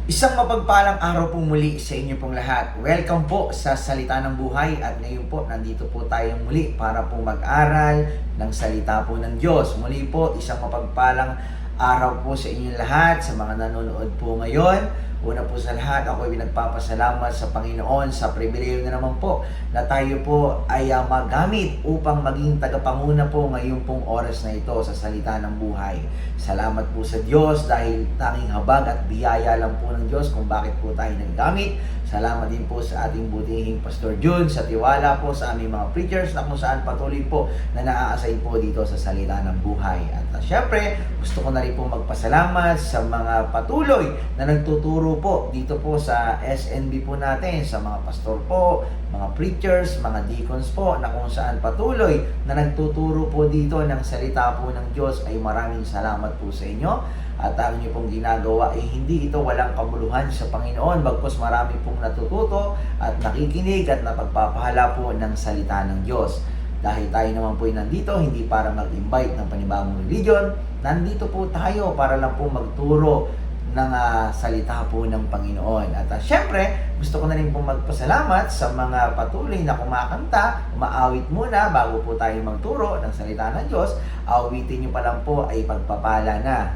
Isang mapagpalang araw po muli sa inyo pong lahat. Welcome po sa Salita ng Buhay at ngayon po nandito po tayong muli para po mag-aral ng salita po ng Diyos. Muli po isang mapagpalang araw po sa inyo lahat, sa mga nanonood po ngayon. Una po sa lahat, ako ay nagpapasalamat sa Panginoon sa pribileyo na naman po na tayo po ay magamit upang maging tagapanguna po ngayon pong oras na ito sa salita ng buhay. Salamat po sa Diyos dahil tanging habag at biyaya lang po ng Diyos kung bakit po tayo naggamit. Salamat din po sa ating butihing Pastor Jun, sa tiwala po sa aming mga preachers na kung saan patuloy po na naa-assign po dito sa salita ng buhay. At syempre, gusto ko na rin po magpasalamat sa mga patuloy na nagtuturo po dito po sa SNB po natin, sa mga pastor po, mga preachers, mga deacons po na kung saan patuloy na nagtuturo po dito ng salita po ng Diyos ay maraming salamat po sa inyo. At ang inyo pong ginagawa ay hindi ito walang kabuluhan sa Panginoon, bagkus marami pong natututo at nakikinig at napagpapahala po ng salita ng Diyos. Dahil tayo naman po ay nandito, hindi para mag-invite ng panibagong religion, nandito po tayo para lang po magturo ng salita po ng Panginoon. At syempre, gusto ko na rin pong magpasalamat sa mga patuloy na kumakanta, umaawit muna bago po tayo magturo ng salita ng Diyos. Awitin nyo pa lang po ay pagpapala na.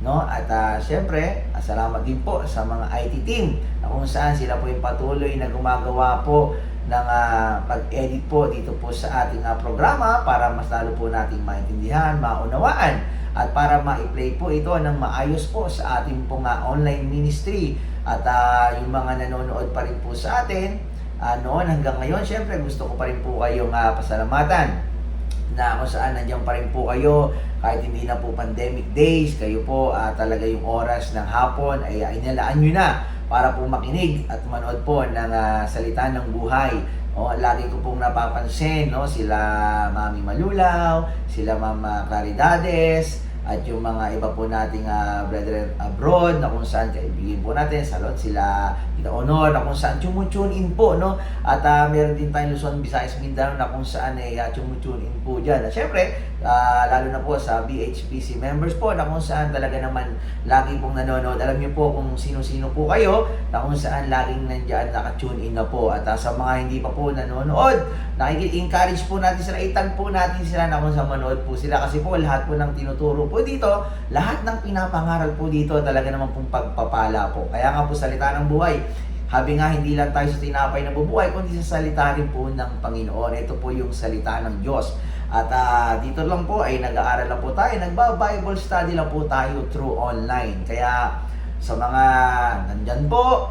No? At syempre, salamat din po sa mga IT team na kung saan sila po yung patuloy na gumagawa po ng pag-edit po dito po sa ating programa para mas lalo po nating maintindihan, maunawaan at para ma-play po ito ng maayos po sa ating pong online ministry. At yung mga nanonood pa rin po sa atin noon hanggang ngayon, syempre gusto ko pa rin po kayong pasalamatan na kung saan nandiyan pa rin po kayo kahit hindi na po pandemic days, kayo po talaga yung oras ng hapon ay inilaan nyo na para po makinig at manood po ng salita ng buhay. Lagi ko pong napapansin, no, sila Mami Malulaw, sila Mama Claridades, at yung mga iba po nating brethren abroad na kung saan kaibigan po natin, salot sila Tita Honor na kung saan tune in po, no? At meron din tayong Luzon, Visayas, Mindanao na kung saan ay tune in po dyan. At syempre, lalo na po sa BHPC members po na kung saan talaga naman lagi pong nanonood. Alam niyo po kung sino-sino po kayo na kung saan laging nandiyan naka-tune in na po. At sa mga hindi pa po nanonood, nakiki-encourage po natin sila, itag po natin sila na kung saan manood po sila kasi po lahat po ng tinuturo po dito, lahat ng pinapangaral po dito talaga naman pong pagpapala po. Kaya nga po salita ng buhay, habi nga hindi lang tayo sa tinapay na bubuhay, kundi sa salita rin po ng Panginoon. Ito po yung salita ng Diyos. At dito lang po ay nag-aaral lang po tayo, nagba-Bible study lang po tayo through online. Kaya sa mga nandyan po,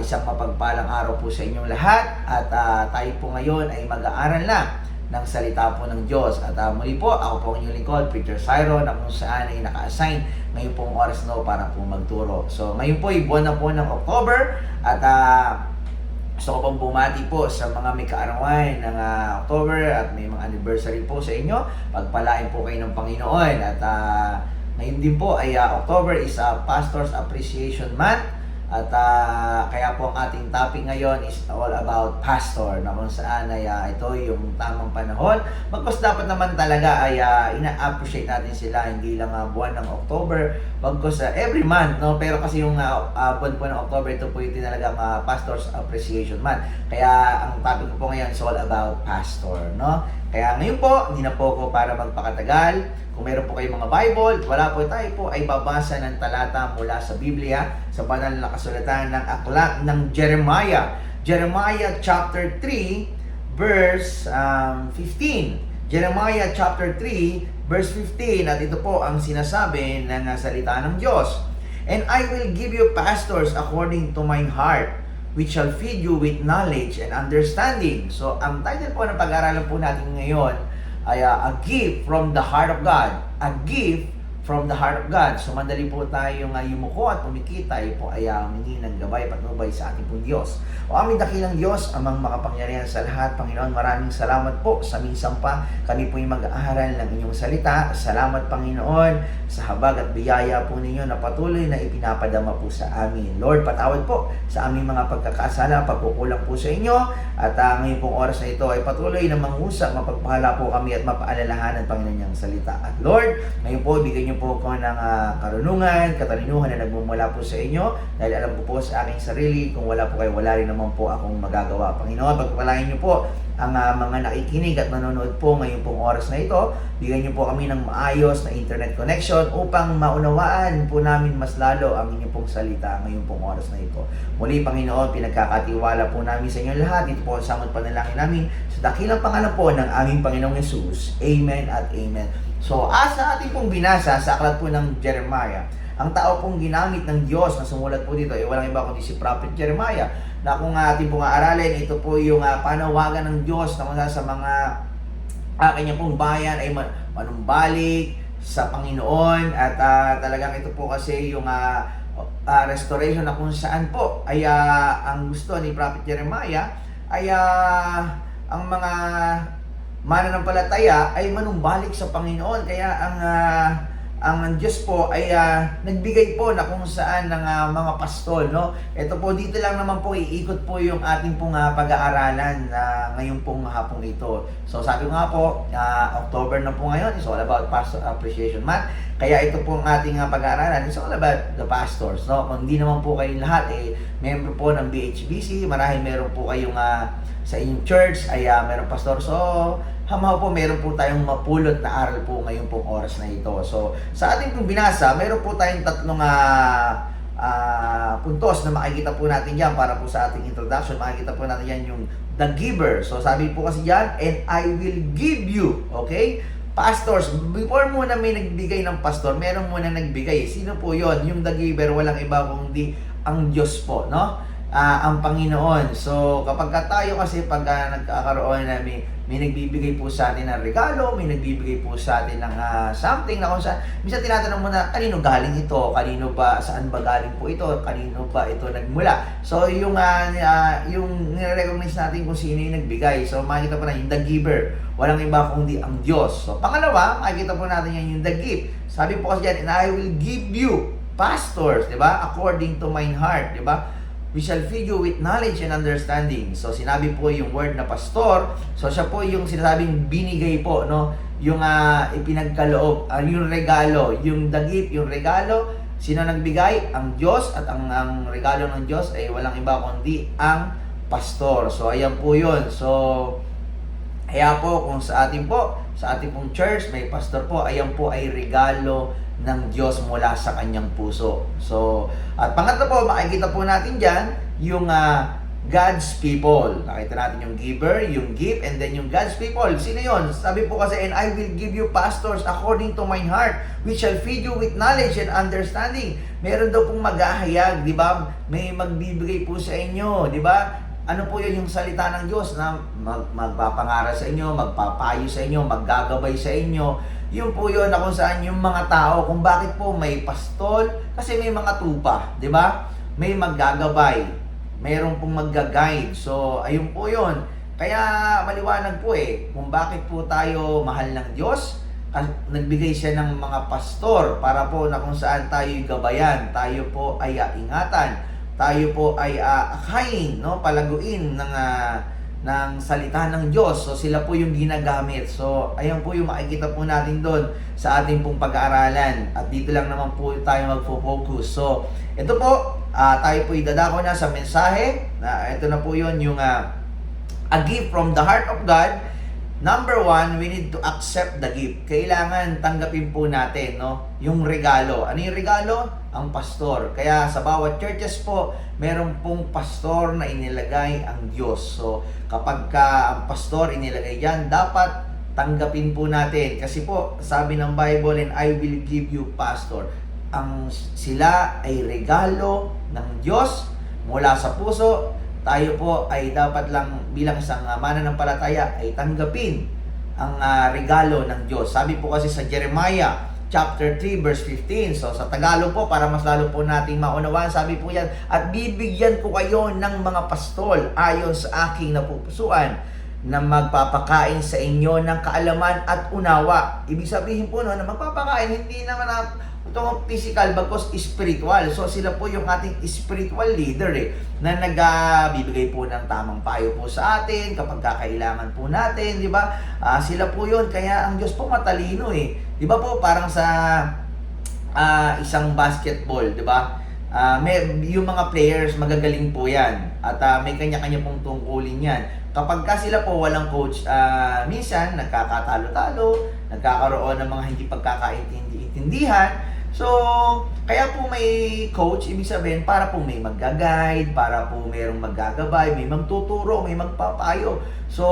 isang mapagpalang araw po sa inyong lahat. At tayo po ngayon ay mag-aaral na ng salita po ng Diyos. At muli po, ako po ang inyong lingkod, Preacher Cyro, na kung saan ay naka-assign ngayon pong oras no para po magturo. So ngayon po ay buwan na po ng October at gusto ko pong bumati po sa mga may kaarawan ng October at may mga anniversary po sa inyo. Pagpalain po kayo ng Panginoon. At ngayon din po ay October is Pastor's Appreciation Month. At kaya po ang ating topic ngayon is all about pastor na kung saan ay ito yung tamang panahon. Bagkus dapat naman talaga ay ina-appreciate natin sila hindi lang buwan ng October, bagkus every month, no? Pero kasi yung buwan po ng October, ito po yung tinalagang Pastor's Appreciation Month. Kaya ang topic ko po ngayon is all about pastor, no? Kaya ngayon po, hindi na po ako para magpakatagal. Kung meron po kayong mga Bible, wala po tayo po ay babasa ng talata mula sa Biblia, sa banal na kasulatan ng aklat ng Jeremiah. Jeremiah chapter 3, verse 15. Jeremiah chapter 3, verse 15. At ito po ang sinasabi ng salita ng Diyos. And I will give you pastors according to mine heart, which shall feed you with knowledge and understanding. So, ang title po ng pag-aaralan po natin ngayon ay a gift from the heart of God. A gift from the heart of God. So, mandali po tayong yumuko at pumikit. Tayo po ay humingi ng gabay, patnubay sa ating pong Diyos. O aming dakilang Diyos, amang makapangyarihan sa lahat. Panginoon, maraming salamat po sa minsan pa kami po yung mag-aaral ng inyong salita. Salamat, Panginoon, sa habag at biyaya po ninyo na patuloy na ipinapadama po sa amin. Lord, patawad po sa aming mga pagkakasala, pagkukulang po sa inyo. At ngayon pong oras na ito ay patuloy na mangusap, mapagpahala po kami at mapaalalahanan, Panginoon, niyang salita. At Lord, ngayon po, bigyan niyo niyo po ako ng karunungan, katalinuhan na nagmumula po sa inyo. Dahil alam ko po sa aking sarili, kung wala po kayo, wala rin naman po akong magagawa. Panginoon, pagpalain niyo po ang mga nakikinig at nanonood po ngayon pong oras na ito. Bigyan niyo po kami ng maayos na internet connection upang maunawaan po namin mas lalo ang inyong pong salita ngayon pong oras na ito. Muli, Panginoon, pinagkakatiwala po namin sa inyo lahat. Ito po ang samot panalangin namin sa dakilang pangalan po ng aming Panginoong Yesus. Amen at amen. So, sa ating pong binasa sa aklat po ng Jeremiah, ang tao pong ginamit ng Diyos na sumulat po dito ay walang iba kundi si Prophet Jeremiah, na kung ating pong aaralin, ito po yung panawagan ng Diyos na sa mga kanya pong bayan ay manumbalik sa Panginoon. At talagang ito po kasi yung restoration na kung saan po ay ang gusto ni Prophet Jeremiah ay ang mga mananampalataya ay manumbalik sa Panginoon. Kaya ang Diyos po ay nagbigay po na kung saan ng mga pastol, no? Ito po, dito lang naman po iikot po yung ating pong pag-aaralan ngayon pong hapong ito. So sabi ko nga po, October na po ngayon, it's all about Pastor Appreciation Month. Kaya ito po ang ating pag-aaralan, it's all about the pastors, no? Kung hindi naman po kayong lahat member po ng BHBC, marahil meron po kayong sa inyong church ay meron pastor. So hamaw po, meron po tayong mapulot na aral po ngayon pong oras na ito. So, sa ating pong binasa, meron po tayong tatlong puntos na makikita po natin yan para po sa ating introduction. Makikita po natin yan yung the giver. So, sabi po kasi yan, and I will give you. Okay? Pastors, before muna may nagbigay ng pastor, meron muna nagbigay. Sino po yon? Yung the giver, walang iba kundi ang Diyos po, no? Ang Panginoon. So, kapag tayo kasi pag nagkakaroon na may nagbibigay po sa atin ng regalo, may nagbibigay po sa atin ng something na kung saan, minsan tinatanong mo na, kanino galing ito? Kanino ba, saan ba galing po ito? Kanino ba ito nagmula? So, yung nire-recognize natin kung sino yung nagbigay. So, makikita po na yung the giver. Walang iba kundi ang Diyos. So, pangalawa, makikita po natin yan yung the gift. Sabi po kasi dyan, and I will give you pastors, di ba? According to mine heart, di ba? We shall feed you with knowledge and understanding. So, sinabi po yung word na pastor. So, siya po yung sinasabing binigay po, no? Yung ipinagkaloob, yung regalo, yung the gift, yung regalo. Sino nagbigay? Ang Diyos. At ang regalo ng Diyos ay walang iba kundi ang pastor. So, ayan po yun. So, kaya po, kung sa ating pong church, may pastor po, ayan po ay regalo ng Diyos mula sa kanyang puso. So, at pangatlo po, makikita po natin dyan, yung God's people. Nakita natin yung giver, yung gift, and then yung God's people. Sino yun? Sabi po kasi, and I will give you pastors according to mine heart, which shall feed you with knowledge and understanding. Meron daw pong maghahayag, di ba? May magbibigay po sa inyo, di ba? Ano po yun yung salita ng Diyos na magpapangaral sa inyo, magpapayo sa inyo, maggagabay sa inyo. Yun po yun na kung saan yung mga tao, kung bakit po may pastol, kasi may mga tupa, di ba? May maggagabay, mayroon pong magga-guide. So, ayun po yun. Kaya maliwanag po kung bakit po tayo mahal ng Diyos. Nagbigay siya ng mga pastor para po na kung saan tayo'y gabayan, tayo po ay ingatan, tayo po ay akayin, no? Palaguin ng salita ng Diyos. So, sila po yung ginagamit. So, ayan po yung makikita po natin doon sa ating pong pag-aaralan. At dito lang naman po tayo magfo-focus. So, ito po, tayo po idadako na sa mensahe. Ito na po yun, yung a gift from the heart of God. Number one, we need to accept the gift. Kailangan tanggapin po natin, no? Yung regalo. Ano yung regalo? Ang pastor. Kaya sa bawat churches po, meron pong pastor na inilagay ang Diyos. So, kapag ang pastor inilagay yan, dapat tanggapin po natin. Kasi po, sabi ng Bible, and I will give you pastor. Sila ay regalo ng Diyos mula sa puso. Tayo po ay dapat lang bilang isang mananampalataya ay tanggapin ang regalo ng Diyos. Sabi po kasi sa Jeremiah chapter 3 verse 15. So sa Tagalog po, para mas lalo po nating maunawaan, sabi po yan, at bibigyan ko kayo ng mga pastol ayon sa aking napupusuan na magpapakain sa inyo ng kaalaman at unawa. Ibig sabihin po na magpapakain, hindi naman itong physical bagkos spiritual. So sila po yung ating spiritual leader na nagbibigay po ng tamang payo po sa atin kapag kakailangan po natin, di ba? Sila po yun. Kaya ang Diyos po matalino Di ba po parang sa isang basketball, di ba? Yung mga players, magagaling po yan. At may kanya-kanya pong tungkulin yan. Kapag ka sila po walang coach, minsan nagkakatalo-talo, nagkakaroon ng mga hindi pagkakaintindihan. So, kaya po may coach, ibig sabihin, para po may mag-guide, para po mayroong maggagabay, may magtuturo, may magpapayo. So,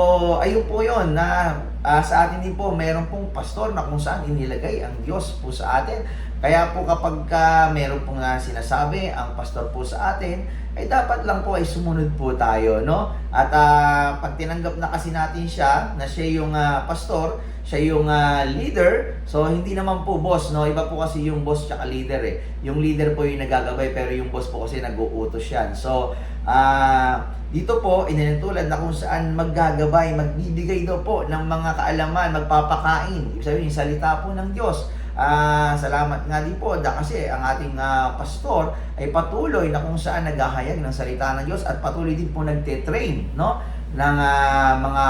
ayun po yun, na sa atin din po, mayroon pong pastor na kung saan inilagay ang Diyos po sa atin. Kaya po kapag mayroon pong sinasabi ang pastor po sa atin, ay dapat lang po ay sumunod po tayo, no? At pag tinanggap na kasi natin siya, na siya yung pastor, siya yung leader, so hindi naman po boss, no? Iba po kasi yung boss tsaka leader eh. Yung leader po yung nagagabay, pero yung boss po kasi nag-uutos yan. So, dito po, inilantulad na kung saan maggagabay, magbibigay daw po ng mga kaalaman, magpapakain. Ibig sabihin, yung salita po ng Diyos. Salamat nga din po kasi ang ating pastor ay patuloy na kung saan naghahayag ng salita ng Diyos at patuloy din po nagte-train, no, ng mga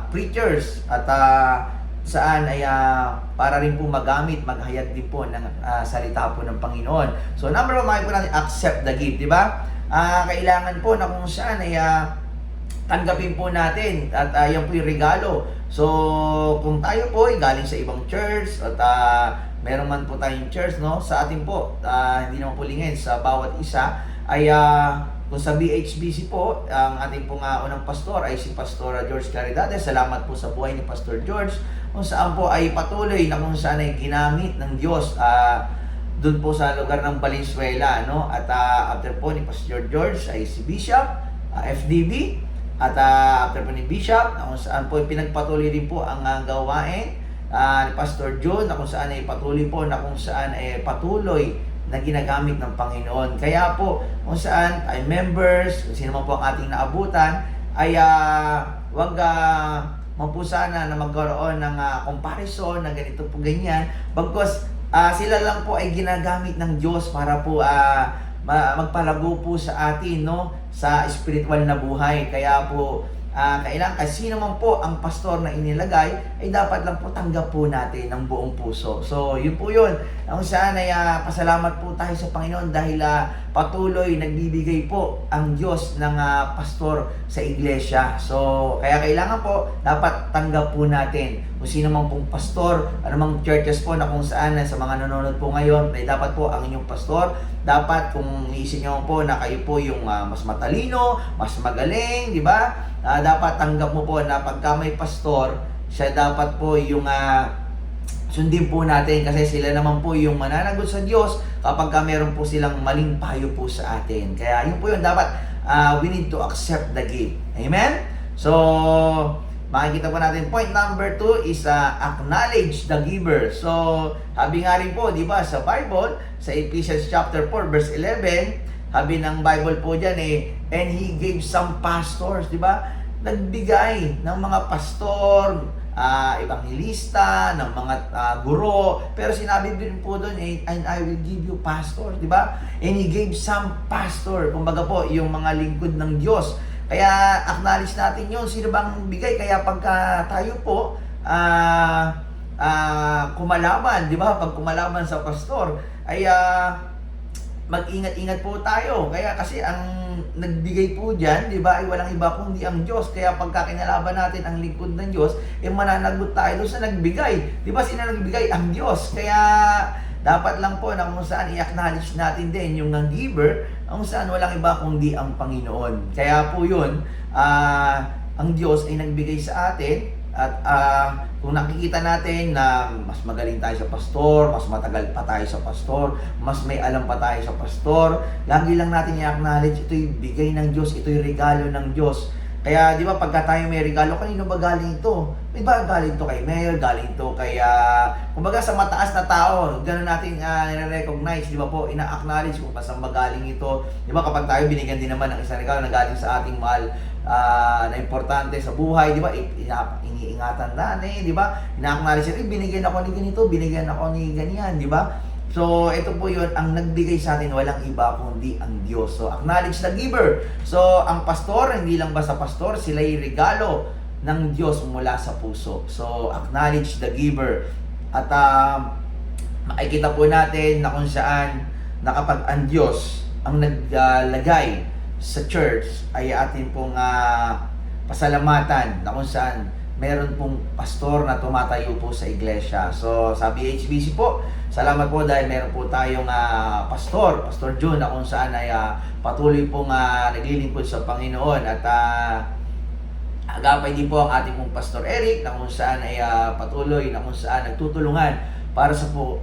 preachers at saan ay para rin po magamit, maghayag din po ng salita po ng Panginoon. So number one, makikita po natin, accept the gift, di ba? Kailangan po na kung saan ay tanggapin po natin at yan po yung regalo. So, kung tayo po ay galing sa ibang church at meron man po tayong church, no, sa atin po, hindi naman po lingid sa bawat isa, ay kung sa BHBC po, ang ating pong unang pastor ay si Pastor George Claridades. Salamat po sa buhay ni Pastor George, kung saan po ay patuloy na kung saan ay ginamit ng Diyos doon po sa lugar ng Valenzuela, no? At after po ni Pastor George ay si Bishop, FDB, at after po ni Bishop, kung saan po pinagpatuloy din po ang gawain ni Pastor John, na kung saan ay patuloy po, na kung saan ay patuloy na ginagamit ng Panginoon. Kaya po, kung saan ay members, kung sino man po ang ating naabutan, ay wag mapusana na magkaroon ng comparison na ganito po ganyan, bagkus sila lang po ay ginagamit ng Diyos para po magpalago po sa atin, no, sa spiritual na buhay. Kaya po kailangan, kasi naman po ang pastor na inilagay, ay dapat lang po tanggap po natin ng buong puso. So yun po yun, kung saan ay pasalamat po tayo sa Panginoon dahil patuloy nagbibigay po ang Diyos ng pastor sa iglesia. So kaya kailangan po, dapat tanggap po natin kung sino man pong pastor, anumang churches po na kung saan sa mga nanonood po ngayon, ay dapat po ang inyong pastor, dapat kung iisip nyo po na kayo po yung mas matalino, mas magaling, di ba? Dapat tanggap mo po na pagka may pastor, siya dapat po yung sundin po natin, kasi sila naman po yung mananagot sa Diyos kapag meron po silang maling payo po sa atin. Kaya yun po yun, dapat we need to accept the gift. Amen? So, makikita po natin, point number 2 is acknowledge the giver. So, sabi nga rin po, di ba, sa Bible, sa Ephesians chapter 4, verse 11, sabi ng Bible po dyan and He gave some pastors, di ba? Nagbigay ng mga pastor, evangelista, ng mga guro, pero sinabi din po doon, and I will give you pastor, di ba? And He gave some pastor, kumbaga po, yung mga lingkod ng Diyos. Kaya acknowledge natin yun, sino bang bigay? Kaya pagka tayo po, kumalaban, di ba? Pag kumalaban sa pastor, ay mag-ingat-ingat po tayo. Kaya kasi ang nagbigay po dyan, di ba, ay walang iba kundi ang Diyos. Kaya pagka kinalaban natin ang lingkod ng Diyos, mananagot tayo doon sa nagbigay. Di ba, sino nagbigay? Ang Diyos. Kaya dapat lang po na kung saan i-acknowledge natin din yung giver, kung saan walang iba kundi ang Panginoon. Kaya po yun, ang Diyos ay nagbigay sa atin. At kung nakikita natin na mas magaling tayo sa pastor, mas matagal pa tayo sa pastor, mas may alam pa tayo sa pastor, lagi lang natin i-acknowledge, ito'y bigay ng Diyos, ito'y regalo ng Diyos. Kaya di ba pagka tayo may regalo, kanino ba galing ito? May ba galing ito kay Mayor, galing ito kay kumbaga sa mataas na tao, gano'n natin nire-recognize, di ba po, ina-acknowledge kung saan ba galing ito. Di ba kapag tayo binigyan din naman ng isang regalo na galing sa ating mahal na importante sa buhay, di ba? Iniingatan natin, di ba? Ina-acknowledge, binigyan ako ni ganito, binigyan ako ni ganyan, di ba? So, ito po yun, ang nagbigay sa atin, walang iba kundi ang Diyos. So, acknowledge the giver. So, ang pastor, hindi lang basta pastor, sila'y regalo ng Diyos mula sa puso. So, acknowledge the giver. At makikita po natin na kung saan na kapag ang Diyos ang naglagay sa church ay atin pong pasalamatan na kung saan meron pong pastor na tumatayo po sa iglesia. So sabi HBC po, salamat po dahil meron po tayong Pastor June na kung saan ay patuloy pong naglilingkod sa Panginoon at agapay din po ang ating pong Pastor Eric na kung saan ay patuloy na kung saan nagtutulungan para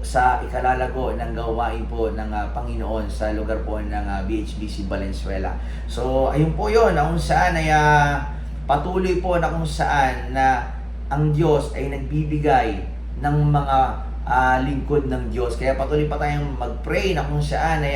sa ikalalago ng gawain po ng Panginoon sa lugar po ng BHBC Valenzuela. So ayun po yun na kung saan ay patuloy po na kung saan na ang Diyos ay nagbibigay ng mga lingkod ng Diyos. Kaya patuloy pa tayong mag-pray na kung saan ay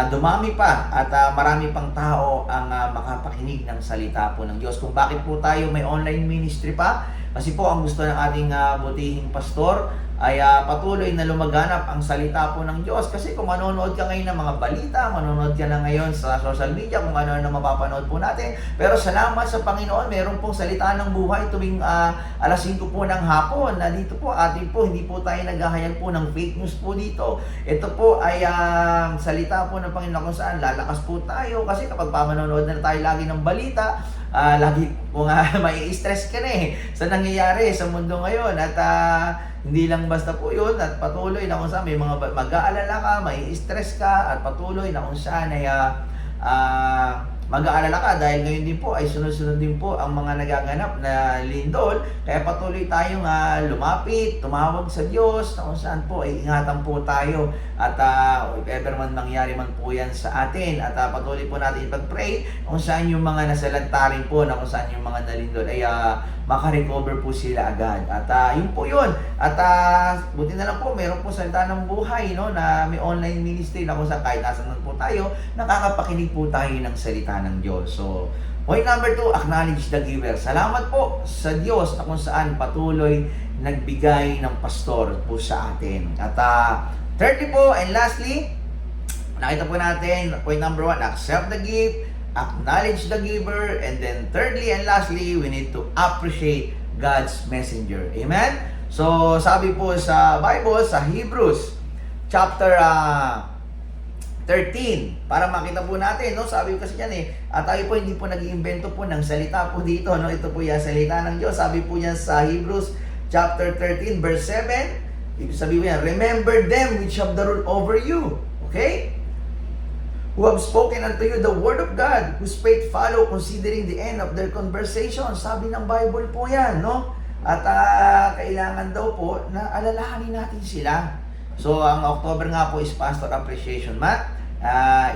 dumami pa at marami pang tao ang makapakinig ng salita po ng Diyos. Kung bakit po tayo may online ministry pa, kasi po ang gusto ng ating butihing pastor ay patuloy na lumaganap ang salita po ng Diyos. Kasi kung manonood ka ngayon ng mga balita, manonood ka na ngayon sa social media, kung ano na mapapanood po natin. Pero salamat sa Panginoon, meron pong salita ng buhay tuwing alas 5 po ng hapon. Na dito po, atin po, hindi po tayo naghahayag po ng fake news po dito. Ito po ay salita po ng Panginoon kung saan lalakas po tayo. Kasi kapag manonood na tayo lagi ng balita, lagi po may stress ka na sa nangyayari sa mundo ngayon. At hindi lang basta po yun at patuloy na kung saan may mga mag-aalala ka, may stress ka at patuloy na kung saan ay mag-aalala ka dahil ngayon din po ay sunod-sunod din po ang mga nagaganap na lindol. Kaya patuloy tayong lumapit, tumawag sa Diyos na kung saan po ay ingatan po tayo at if ever man mangyari man po yan sa atin at patuloy po natin pag-pray kung saan yung mga nasalantarin po na kung saan yung mga nalindol ay makarecover po sila agad. At yun po yun. At buti na lang po, meron po salita ng buhay, no, na may online ministry na kung saan kahit nasan po tayo, nakakapakinig po tayo ng salita ng Diyos. So, point number 2, acknowledge the giver. Salamat po sa Diyos na kung saan patuloy nagbigay ng pastor po sa atin. At thirdly po, and lastly, nakita po natin, point number 1, accept the gift, acknowledge the giver, and then thirdly and lastly, we need to appreciate God's messenger. Amen? So, sabi po sa Bible, sa Hebrews, chapter 13, para makita po natin, no? Sabi ko kasi yan tayo po hindi po nag-iimbento po ng salita po dito, no? Ito po yung salita ng Diyos. Sabi po yan sa Hebrews, chapter 13, verse 7, ibig sabihin po yan, remember them which have the rule over you. Okay? Who have spoken unto you the word of God, whose faith follow, considering the end of their conversation. Sabi ng Bible po yan, no? At kailangan daw po na alalahanin natin sila. So, ang October nga po is Pastor Appreciation Month.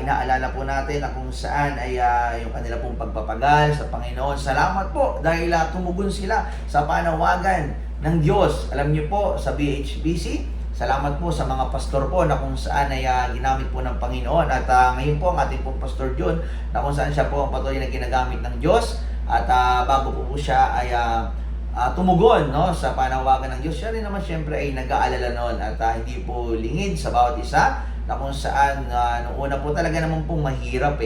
Inaalala po natin na kung saan ay yung kanila pong pagpapagal sa Panginoon. Salamat po dahil tumugon sila sa panawagan ng Diyos. Alam niyo po, sa BHBC, salamat po sa mga pastor po na kung saan ay ginamit po ng Panginoon. At ngayon po ang ating pong Pastor John na kung saan siya po ang patuloy na ginagamit ng Diyos. At bago po siya ay tumugon, no, sa panawagan ng Diyos, siya rin naman siyempre ay nag-aalala noon at hindi po lingid sa bawat isa na kung saan noong una po talaga naman pong mahirap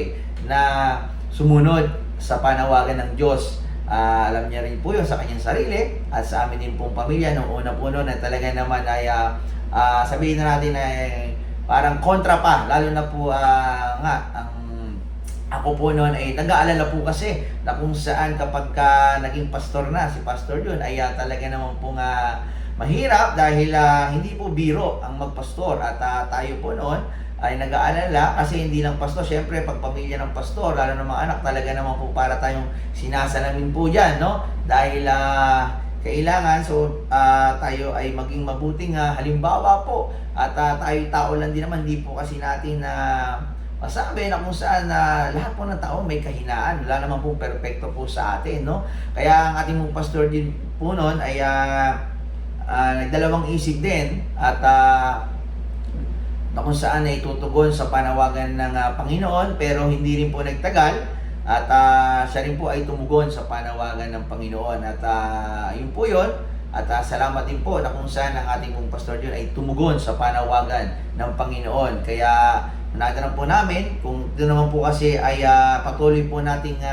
na sumunod sa panawagan ng Diyos. Alam niya rin po yun sa kanyang sarili at sa amin din pong pamilya noong una po noon na talaga naman ay sabihin na natin ay parang kontra pa, lalo na po ako po noon ay nag-aalala po kasi na kung saan kapag naging pastor na si Pastor John ay talaga naman po mahirap dahil hindi po biro ang magpastor at tayo po noon ay nag-aalala kasi hindi lang pastor, syempre pag pamilya ng pastor, lalo ng mga anak, talaga naman po para tayong sinasalamin po dyan, no? Dahil kailangan tayo ay maging mabuting halimbawa po at tayo tao lang din naman, hindi po kasi natin masabi na kung saan lahat po ng tao may kahinaan, wala naman po perfecto po sa atin, no? Kaya ang ating mong pastor din po noon ay nagdalawang isip din at na kung saan ay tutugon sa panawagan ng Panginoon, pero hindi rin po nagtagal at siya rin po ay tumugon sa panawagan ng Panginoon at yun po yun. At salamat din po na kung saan ang ating pong pastor yun ay tumugon sa panawagan ng Panginoon. Kaya nanatanong po namin kung ito naman po kasi ay patuloy po nating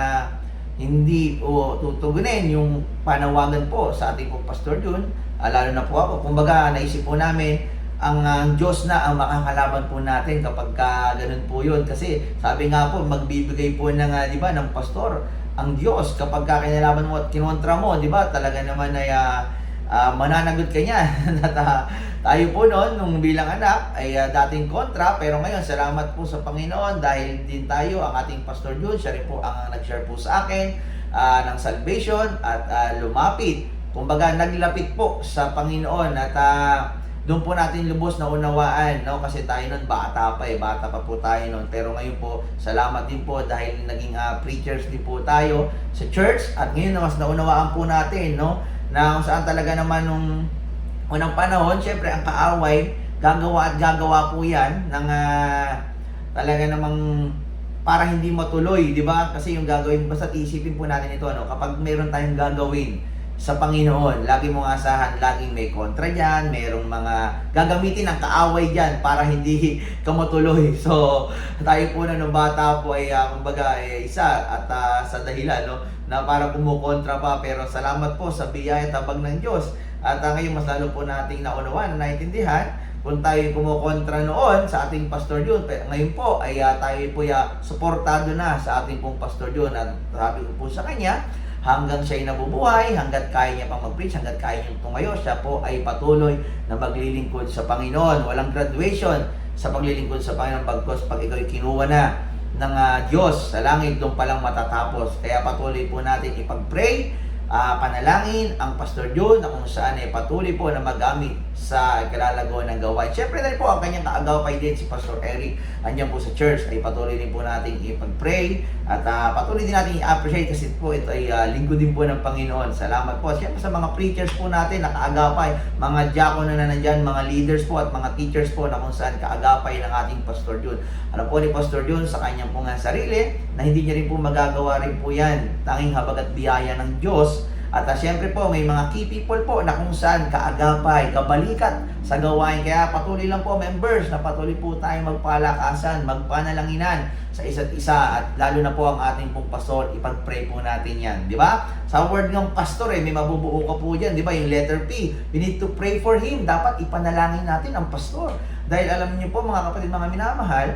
hindi po tutugunin yung panawagan po sa ating pong pastor yun, lalo na po ako. Kumbaga naisip po namin ang Diyos na ang makakalaban po natin kapag ganun po yun. Kasi sabi nga po, magbibigay po ng, di ba, ng pastor ang Diyos kapag kinalaban mo at kinontra mo, di ba, talaga naman ay mananagot ka niya. Tayo po noon, nung bilang anak, ay dating kontra, pero ngayon, salamat po sa Panginoon dahil din tayo, ang ating Pastor Jun, siya rin po ang nag-share po sa akin ng salvation at lumapit. Kumbaga, naglapit po sa Panginoon at doon po natin lubos na unawaan, no? Kasi tayo noon bata pa po tayo noon. Pero ngayon po, salamat din po dahil naging preachers din po tayo sa church. At ngayon na mas naunawaan po natin, no? Na kung saan talaga naman nung unang panahon, syempre ang kaaway, gagawa at gagawa po yan ng talaga namang para hindi matuloy, di ba? Kasi yung gagawin, basta isipin po natin ito, no? Kapag meron tayong gagawin sa Panginoon, lagi mong asahan, laging may kontra dyan, merong mga gagamitin ng kaaway dyan para hindi ka matuloy. So, tayo po na nung bata po ay kumbaga isa at sa dahilan, no, na para kumukontra pa, pero salamat po sa biyaya at tabag ng Diyos. At ngayon mas lalo po nating naunawaan, naintindihan kung tayo kumukontra noon sa ating Pastor Jun. Ngayon po ay tayo po suportado na sa ating pong Pastor Jun. At sabi ko po sa kanya, hanggang siya'y nabubuhay, hanggat kaya niya pang mag-preach, hanggat kaya niya tumayo, siya po ay patuloy na maglilingkod sa Panginoon. Walang graduation sa paglilingkod sa Panginoon, bagkos pag ikaw'y kinuha na ng Diyos sa langit, doon palang matatapos. Kaya patuloy po natin ipag-pray, panalangin ang Pastor Jun na kung saan ay patuloy po na magamit sa ikalalago ng gawain. Siyempre na rin po ang kanyang kaagapay din si Pastor Eric, andyan po sa church, ay patuloy din po natin ipag-pray at patuloy din natin i-appreciate kasi po ito ay linggo din po ng Panginoon. Salamat po. Siyempre sa mga preachers po natin na kaagapay, mga diakono na nandyan, mga leaders po at mga teachers po na kung saan kaagapay ng ating Pastor Jun. Alam po ni Pastor Jun sa kanyang po nga sarili na hindi niya rin po magagawa rin po yan, tanging habag at biyaya ng Diyos. At siyempre po, may mga key people po na kung saan kaagapay, kabalikat sa gawain. Kaya patuloy lang po, members, na patuloy po tayo magpalakasan, magpanalanginan sa isa't isa. At lalo na po ang ating pong pastor, ipag-pray po natin yan. Di ba? Sa word ng pastor, may mabubuo ka po dyan. Di ba? Yung letter P, we need to pray for him. Dapat ipanalangin natin ang pastor. Dahil alam niyo po, mga kapatid, mga minamahal,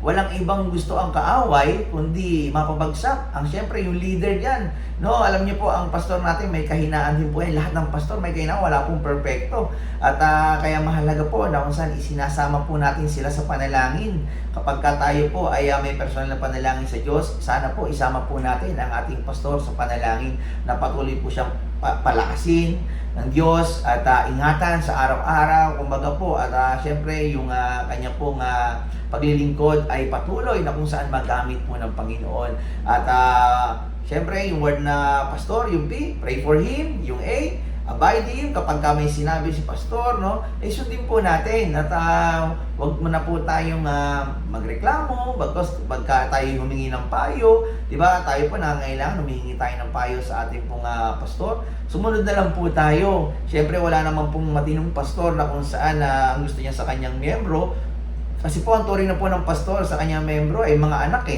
walang ibang gusto ang kaaway kundi mapabagsak ang siyempre yung leader diyan, no? Alam niyo po ang pastor natin may kahinaan din po yan. Lahat ng pastor may kahinaan, wala pong perpekto. At kaya mahalaga po na kung saan isinasama po natin sila sa panalangin. Kapag tayo po ay may personal na panalangin sa Diyos, sana po isama po natin ang ating pastor sa panalangin na patuloy po siyang palakasin ng Diyos at ingatan sa araw-araw, kumbaga po. At siyempre yung kanya pong paglilingkod ay patuloy na kung saan magamit po ng Panginoon. At siyempre yung word na pastor, yung B, pray for him. Yung A, abide him. Kapag may sinabi si pastor, no, sundin po natin. At wag mo na po tayong magreklamo bagkus pagka tayo humingi ng payo, di ba? Tayo po nangangailangan humingi tayo ng payo sa ating pong pastor. Sumunod na lang po tayo. Siyempre wala naman pong matinong pastor na kung saan ang gusto niya sa kanyang miyembro. Kasi po ang turing na po ng pastor sa kanyang membro ay mga anak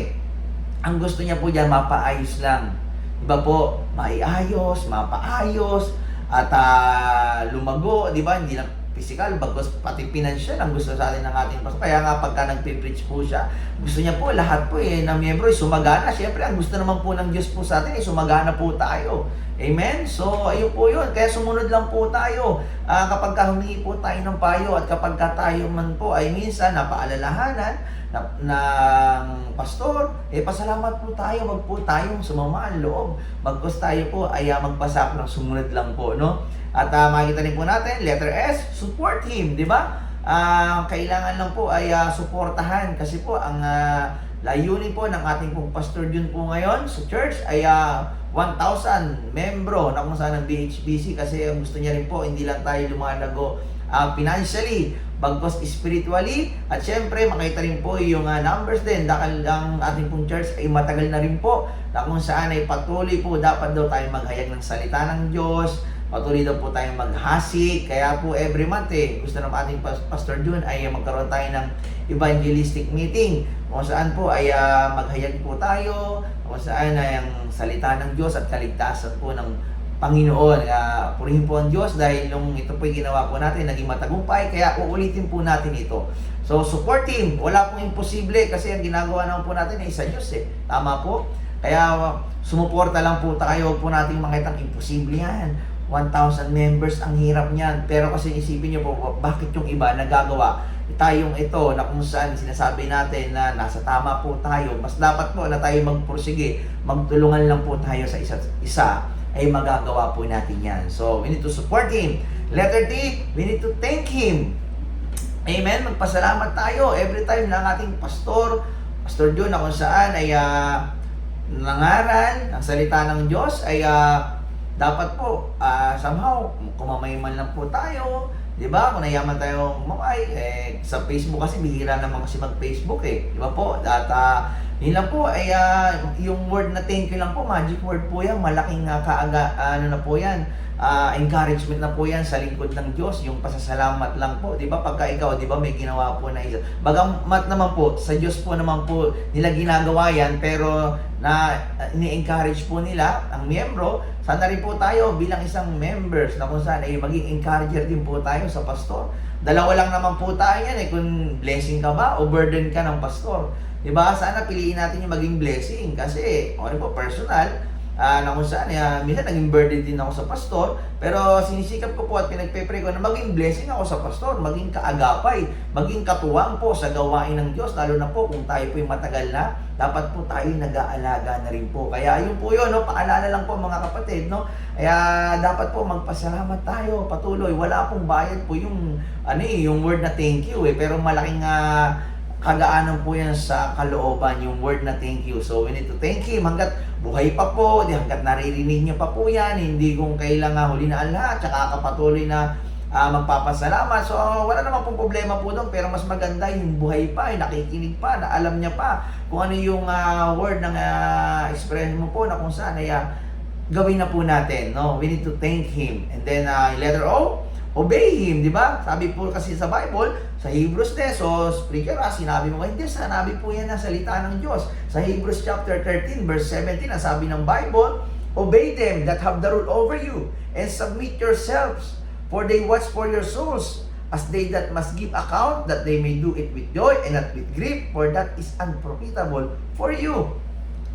Ang gusto niya po diyan mapaayos lang. Diba po? Maiayos, mapaayos, at lumago, di ba? Hindi lang physical, bagos pati financial ang gusto sa atin ng ating pastor. Kaya nga pagka nagpe-preach po siya, gusto niya po lahat po na miyembro ay sumagana. Siyempre, ang gusto naman po ng Diyos po sa atin ay sumagana po tayo. Amen? So, ayun po yun. Kaya sumunod lang po tayo. Kapag humingi po tayo ng payo at kapag tayo man po ay minsan napaalalahanan ng pastor, pasalamat po tayo. Wag po tayong sumama ang loob. Bagkus tayo po ay magpasak ng sumunod lang po, no? At makikita rin po natin, letter S, support him, di ba? Kailangan lang po ay suportahan kasi po ang layunin po ng ating pong Pastor Jun po ngayon sa church ay 1,000 membro na kung saan ang BHBC kasi ang gusto niya rin po hindi lang tayo lumalago financially, bagkus spiritually, at syempre makita rin po yung numbers din dahil ang ating pong church ay matagal na rin po na kung saan ay patuloy po dapat daw tayo maghayag ng salita ng Diyos, patuloy daw po tayong maghasik. Kaya po every month gusto ng ating Pastor Jun ay magkaroon tayo ng evangelistic meeting kung saan po ay maghayag po tayo, kung saan ay ang salita ng Diyos at kaligtasan po ng Panginoon. Purihin po ang Diyos dahil nung ito po ginawa po natin, naging matagumpay, kaya uulitin po natin ito. So, support Him. Wala pong imposible kasi ang ginagawa naman po natin ay sa Diyos eh. Tama po? Kaya sumuporta lang po tayo, huwag po nating makitang imposible yan. 1,000 members, ang hirap niyan. Pero kasi isipin niyo po, bakit yung iba nagagawa? Tayong ito na kung saan sinasabi natin na nasa tama po tayo, mas dapat po na tayo magpursige, magtulungan lang po tayo sa isa't isa, ay magagawa po natin yan. So, we need to support Him. Letter D, we need to thank Him. Amen? Magpasalamat tayo every time na ang ating Pastor John, na kung saan ay nangaral ang salita ng Diyos, ay dapat po somehow kumamayman lang po tayo, di ba? Kung nayaman tayo kumamay, sa Facebook kasi bihira naman kasi mag-Facebook di ba po? At yun lang po ay yung word na thank you lang po, magic word po yan, malaking ano na po yan, encouragement na po yan sa lingkod ng Diyos, yung pasasalamat lang po, di ba? Pagka ikaw, di ba, may ginawa po na isa. Bagamat naman po, sa Diyos po naman po nila ginagawa yan, pero na ni-encourage po nila ang miyembro, sana rin po tayo bilang isang members na kung saan ay maging encourager din po tayo sa pastor. Dalawa lang naman po tayo yan kung blessing ka ba o burden ka ng pastor. Di ba? Sana piliin natin yung maging blessing kasi, po, personal, na kung saan, minsan naging burden din ako sa pastor, pero sinisikap ko po at pinagpe-pray ko na maging blessing ako sa pastor, maging kaagapay, maging katuwang po sa gawain ng Diyos, lalo na po kung tayo po yung matagal na, dapat po tayo nag-aalaga na rin po. Kaya yun po yun, paalala lang po mga kapatid, kaya dapat po magpasalamat tayo patuloy. Wala pong bayad po yung, yung word na thank you pero malaking kagaanan po yan sa kalooban, yung word na thank you. So we need to thank Him hanggat buhay pa po, hanggat naririnig niyo pa po yan, hindi kung kailangan huli na ang lahat, tsaka kapatuloy na magpapasalamat. So wala naman pong problema po doon, pero mas maganda yung buhay pa, nakikinig pa, na alam niya pa kung ano yung word ng expression mo po na kung saan ay gawin na po natin. We need to thank Him. And then letter O, obey Him, di ba? Sabi po kasi sa Bible, sa Hebrews 10, so speaker, sinabi mo, hindi, sanabi po yan ang salita ng Diyos. Sa Hebrews chapter 13, verse 17, ang sabi ng Bible, obey them that have the rule over you, and submit yourselves, for they watch for your souls, as they that must give account, that they may do it with joy and not with grief, for that is unprofitable for you.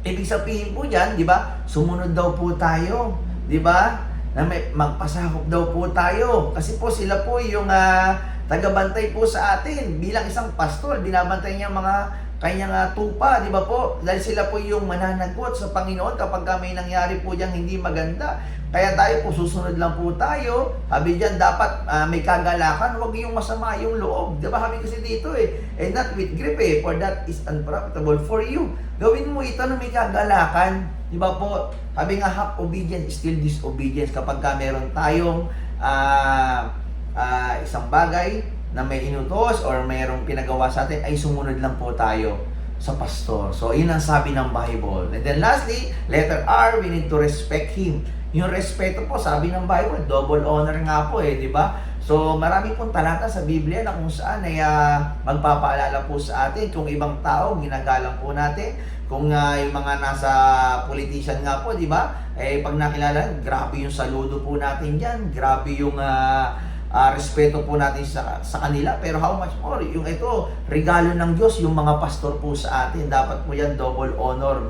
Ibig sabihin po dyan, di ba, sumunod daw po tayo, di ba? Na magpasakop daw po tayo kasi po sila po yung tagabantay po sa atin bilang isang pastor, binabantay niya mga kanyang tupa, di ba po? Dahil sila po yung mananagot sa Panginoon kapag may nangyari po diyang hindi maganda. Kaya tayo po, susunod lang po tayo. Sabi diyan, dapat may kagalakan, huwag yung masama yung loob. Di ba? Sabi kasi dito and not with grief for that is unprofitable for you. Gawin mo ito na may kagalakan. Di ba po? Sabi nga, half obedience is still disobedience. Kapag meron tayong isang bagay na may inutos or mayroong pinagawa sa atin, ay sumunod lang po tayo sa pastor. So, yun ang sabi ng Bible. And then lastly, letter R, we need to respect Him. Yung respeto po, sabi ng Bible, double honor nga po di ba? So, marami pong talata sa Biblia na kung saan ay magpapaalala po sa atin kung ibang tao, ginagalang po natin. Kung yung mga nasa politician nga po, di ba? Pag nakilala, grabe yung saludo po natin dyan. Grabe yung respeto po natin sa kanila. Pero how much more? Yung ito, regalo ng Diyos, yung mga pastor po sa atin. Dapat po yan double honor,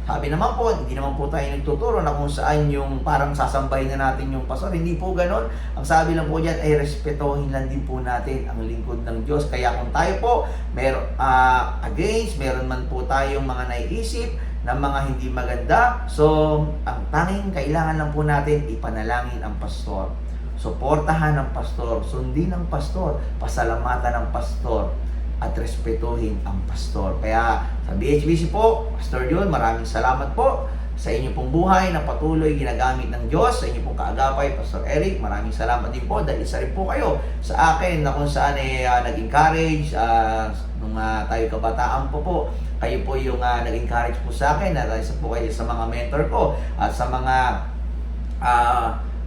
Sabi naman po, hindi naman po tayo nagtuturo na kung saan yung parang sasambahin na natin yung pastor. Hindi po ganon. Ang sabi lang po dyan ay respetohin lang din po natin ang lingkod ng Diyos. Kaya kung tayo po, meron man po tayong mga naiisip na mga hindi maganda, so ang tanging kailangan lang po natin ipanalangin ang pastor. Suportahan ng pastor, sundin ng pastor, pasalamatan ng pastor, at respetuhin ang pastor. Kaya sa BHBC po, Pastor John, maraming salamat po sa inyo pong buhay na patuloy ginagamit ng Diyos, sa inyo pong kaagapay, Pastor Eric, maraming salamat din po dahil isa rin po kayo sa akin na kung saan nag-encourage nung tayo kabataan po, kayo po yung nag-encourage po sa akin na isa po kayo sa mga mentor ko at sa mga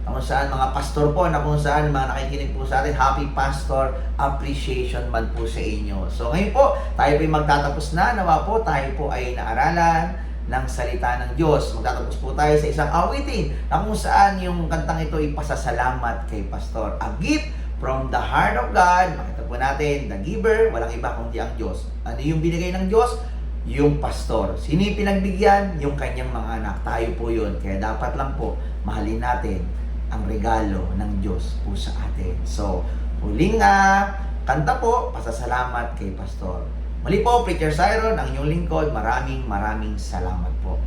kung saan mga pastor po na kung saan mga nakikinig po sa atin, Happy Pastor Appreciation Month po sa inyo. So ngayon po, tayo po ay magtatapos na. Nawa po, tayo po ay naaralan ng salita ng Diyos. Magtatapos po tayo sa isang awitin na kung saan yung kantang ito ay pasasalamat kay Pastor. A gift from the heart of God. Makita po natin, the giver, walang iba kundi ang Diyos. Ano yung binigay ng Diyos? Yung pastor. Sino yung pinagbigyan? Yung kanyang mga anak. Tayo po yun. Kaya dapat lang po, mahalin natin ang regalo ng Diyos po sa atin. So, huling kanta po, pasasalamat kay Pastor. Muli po, Preacher Siron, ang inyong lingkod. Maraming salamat po.